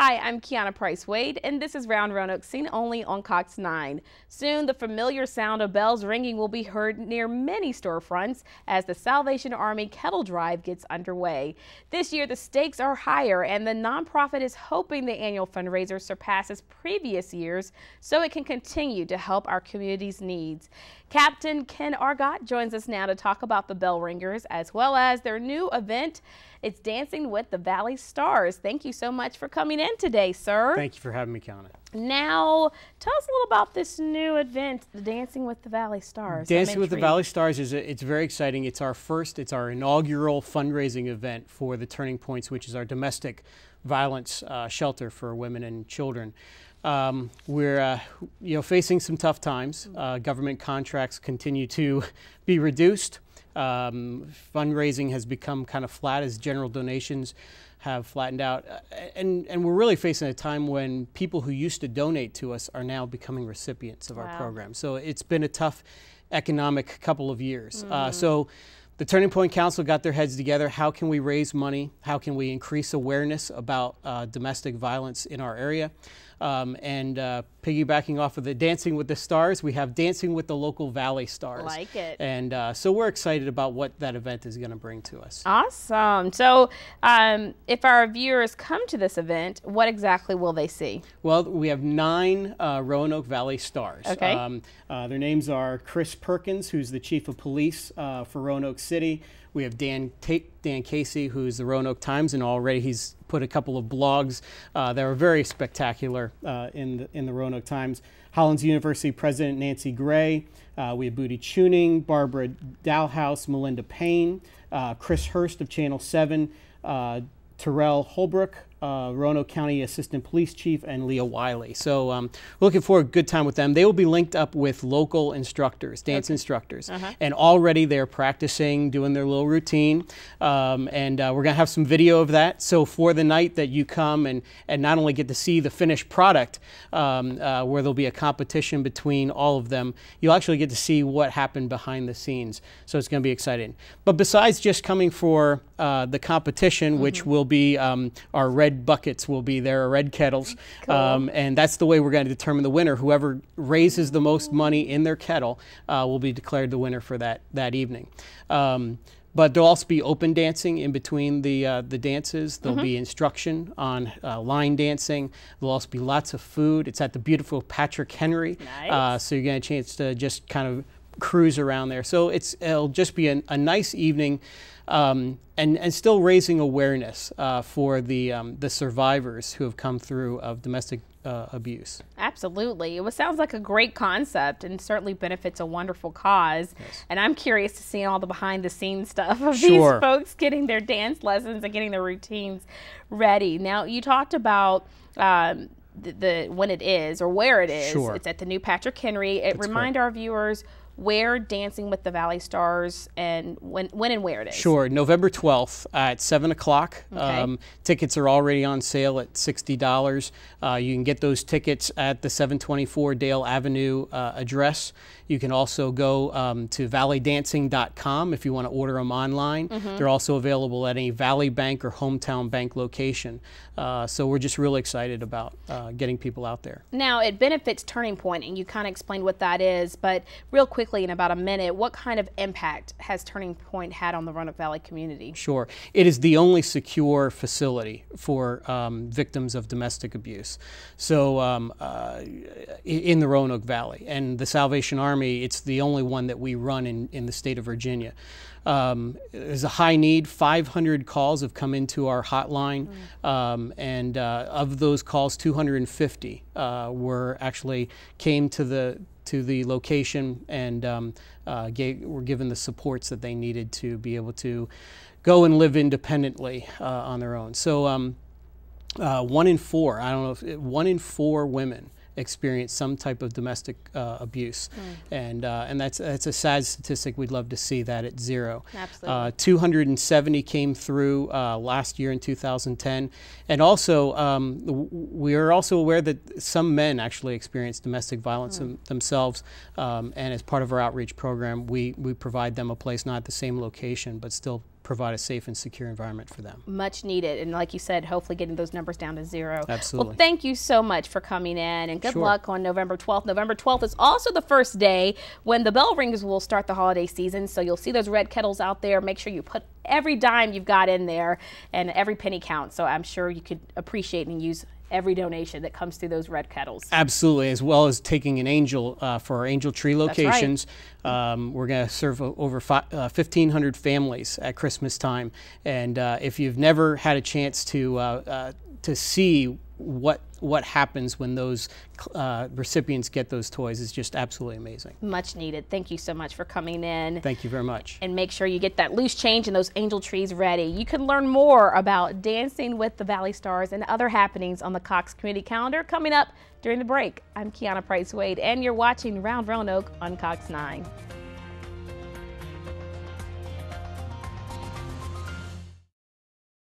Hi, I'm Kiana Price Wade, and this is Round Roanoke, seen only on Cox 9. Soon, the familiar sound of bells ringing will be heard near many storefronts as the Salvation Army Kettle Drive gets underway. This year, the stakes are higher, and the nonprofit is hoping the annual fundraiser surpasses previous years so it can continue to help our community's needs. Captain Ken Argott joins us now to talk about the bell ringers as well as their new event. It's Dancing with the Valley Stars. Thank you so much for coming in today, sir. Thank you for having me, Kiana. Now, tell us a little about this new event, the Dancing with the Valley Stars. Dancing with the Valley Stars it's very exciting. It's our inaugural fundraising event for the Turning Points, which is our domestic violence shelter for women and children. We're facing some tough times. Government contracts continue to be reduced. Fundraising has become kind of flat as general donations have flattened out. And we're really facing a time when people who used to donate to us are now becoming recipients of our program. So it's been a tough economic couple of years. So the Turning Point Council got their heads together. How can we raise money? How can we increase awareness about domestic violence in our area? Piggybacking off of the Dancing with the Stars, we have Dancing with the Local Valley Stars. Like it. And so we're excited about what that event is going to bring to us. Awesome. So if our viewers come to this event, what exactly will they see? Well, we have 9 Roanoke Valley Stars. Okay. Their names are Chris Perkins, who's the Chief of Police for Roanoke City. We have Dan Casey, who's the Roanoke Times, and already he's put a couple of blogs that are very spectacular in the Roanoke Times. Hollins University President Nancy Gray. We have Booty Tuning, Barbara Dalhouse, Melinda Payne, Chris Hurst of Channel 7, Terrell Holbrook, Roanoke County Assistant Police Chief, and Leah Wiley. So we're looking for a good time with them. They will be linked up with local instructors, dance instructors, and already they're practicing, doing their little routine, and we're going to have some video of that. So for the night that you come and not only get to see the finished product, where there'll be a competition between all of them, you'll actually get to see what happened behind the scenes. So it's going to be exciting. But besides just coming for the competition, which will be our red buckets will be there, or red kettles. Cool. And that's the way we're going to determine the winner. Whoever raises the most money in their kettle will be declared the winner for that evening. But there'll also be open dancing in between the dances. There'll be instruction on line dancing. There'll also be lots of food. It's at the beautiful Patrick Henry. Nice. So you're getting a chance to just kind of cruise around there. So it'll just be a nice evening. And still raising awareness for the survivors who have come through of domestic abuse. Absolutely. It sounds like a great concept and certainly benefits a wonderful cause. Yes. And I'm curious to see all the behind the scenes stuff of these folks getting their dance lessons and getting their routines ready. Now, you talked about when it is or where it is. It's at the new Patrick Henry. Remind our viewers where Dancing with the Valley Stars and when and where it is. Sure, November 12th at 7 o'clock. Tickets are already on sale at $60. You can get those tickets at the 724 Dale Avenue address. You can also go to valleydancing.com if you want to order them online. They're also available at any Valley Bank or Hometown Bank location. So we're just really excited about getting people out there. Now, it benefits Turning Point, and you kind of explained what that is, but real quickly, in about a minute, what kind of impact has Turning Point had on the Roanoke Valley community? Sure. It is the only secure facility for victims of domestic abuse. So in the Roanoke Valley. And the Salvation Army, it's the only one that we run in the state of Virginia. There's a high need. 500 calls have come into our hotline, and of those calls, 250 came to the location and were given the supports that they needed to be able to go and live independently on their own. So 1 in 4, I don't know if 1 in 4 women experience some type of domestic abuse, and that's a sad statistic. We'd love to see that at 0. Absolutely. 270 came through last year in 2010, and also we are also aware that some men actually experience domestic violence themselves, and as part of our outreach program, we provide them a place, not at the same location, but still provide a safe and secure environment for them. Much needed, and like you said, hopefully getting those numbers down to 0. Absolutely. Well, thank you so much for coming in, and good Sure. luck on November 12th. November 12th is also the first day when the bell ringers will start the holiday season, so you'll see those red kettles out there. Make sure you put every dime you've got in there, and every penny counts, so I'm sure you could appreciate and use every donation that comes through those red kettles. Absolutely, as well as taking an angel for our angel tree locations. Right. We're going to serve over 1,500 families at Christmas time, and if you've never had a chance to see what happens when those recipients get those toys, is just absolutely amazing. Much needed. Thank you so much for coming in. Thank you very much. And make sure you get that loose change and those angel trees ready. You can learn more about Dancing with the Valley Stars and other happenings on the Cox Community Calendar coming up during the break. I'm Kiana Price Wade, and you're watching Round Roanoke on Cox 9.